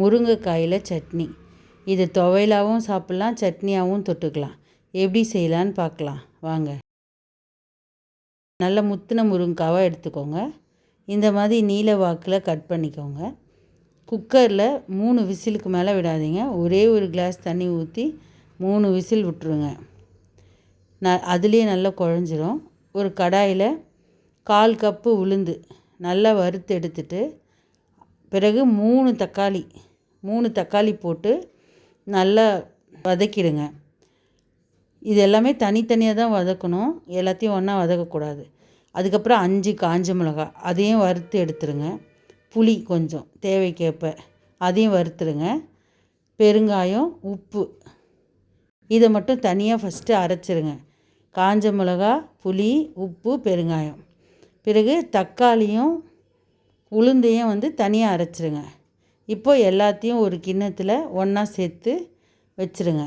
முருங்கைக்காயில் சட்னி. இது துவையலாகவும் சாப்பிட்லாம், சட்னியாகவும் தொட்டுக்கலாம். எப்படி செய்யலான்னு பார்க்கலாம் வாங்க. நல்ல முத்தின முருங்கைக்காவை எடுத்துக்கோங்க. இந்த மாதிரி நீல வாக்கில் கட் பண்ணிக்கோங்க. குக்கரில் 3 விசிலுக்கு மேலே விடாதீங்க. ஒரே ஒரு கிளாஸ் தண்ணி ஊற்றி 3 விசில் விட்டுருங்க. அதுலேயே நல்லா குழஞ்சிரும். ஒரு கடாயில் 1/4 கப்பு உளுந்து நல்லா வறுத்து எடுத்துட்டு, பிறகு 3 தக்காளி போட்டு நல்லா வதக்கிடுங்க. இது எல்லாமே தனித்தனியாக தான் வதக்கணும், எல்லாத்தையும் ஒன்றா வதக்கக்கூடாது. அதுக்கப்புறம் 5 காஞ்ச மிளகாய் அதையும் வறுத்து எடுத்துருங்க. புளி கொஞ்சம் தேவைக்கேற்ப அதையும் வறுத்துருங்க. பெருங்காயம், உப்பு இதை மட்டும் தனியாக ஃபஸ்ட்டு அரைச்சிருங்க. காஞ்ச மிளகாய், புளி, உப்பு, பெருங்காயம். பிறகு தக்காளியும் உளுந்தையும் தனியாக அரைச்சிருங்க. இப்போ எல்லாத்தையும் ஒரு கிண்ணத்தில் ஒன்றா சேர்த்து வச்சுருங்க.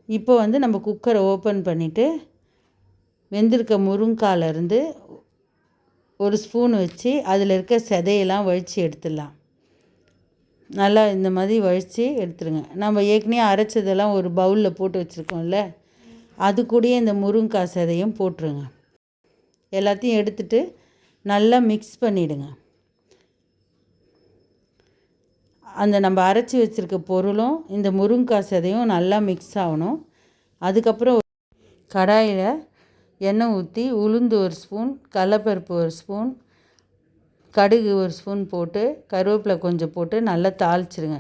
இப்போ நம்ம குக்கரை ஓப்பன் பண்ணிவிட்டு வெந்திருக்க முருங்காயிலேருந்து ஒரு ஸ்பூன் வச்சு அதில் இருக்க சதையெல்லாம் வழித்து எடுத்துடலாம். நல்லா இந்த மாதிரி வழித்து எடுத்துருங்க. நம்ம ஏற்கனவே அரைச்சதெல்லாம் ஒரு பவுலில் போட்டு வச்சுருக்கோம்ல, அது கூடயே இந்த முருங்காய் சதையும் போட்டுருங்க. எல்லாத்தையும் எடுத்துட்டு நல்லா மிக்ஸ் பண்ணிவிடுங்க. அந்த நம்ம அரைச்சி வச்சுருக்க பொருளும் இந்த முருங்காய் சதையும் நல்லா மிக்ஸ் ஆகணும். அதுக்கப்புறம் கடாயில் எண்ணெய் ஊற்றி உளுந்து 1 ஸ்பூன், கடலைப்பருப்பு 1 ஸ்பூன், கடுகு 1 ஸ்பூன் போட்டு கருவேப்பிலை கொஞ்சம் போட்டு நல்லா தாளிச்சிருங்க.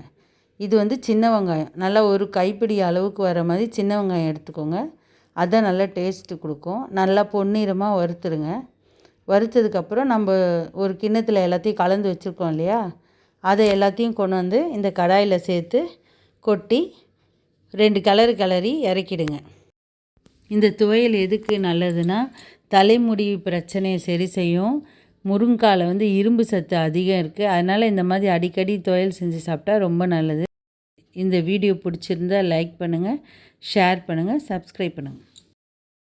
இது சின்ன வெங்காயம் நல்லா ஒரு கைப்பிடி அளவுக்கு வர மாதிரி சின்ன வெங்காயம் எடுத்துக்கோங்க. அதான் நல்லா டேஸ்ட்டு கொடுக்கும். நல்லா பொன்னிறமாக வறுத்துருங்க. வறுத்ததுக்கப்புறம் நம்ம ஒரு கிண்ணத்தில் எல்லாத்தையும் கலந்து வச்சுருக்கோம் இல்லையா, அதை எல்லாத்தையும் கொண்டு இந்த கடாயில் சேர்த்து கொட்டி 2 கிளறி இறக்கிடுங்க. இந்த துவையல் எதுக்கு நல்லதுன்னா, தலைமுடி பிரச்சனையை சரி செய்யும். முருங்காயில் இரும்பு சத்து அதிகம் இருக்குது. அதனால் இந்த மாதிரி அடிக்கடி துவையல் செஞ்சு சாப்பிட்டா ரொம்ப நல்லது. இந்த வீடியோ பிடிச்சிருந்தால் லைக் பண்ணுங்கள், ஷேர் பண்ணுங்கள், சப்ஸ்கிரைப் பண்ணுங்கள்.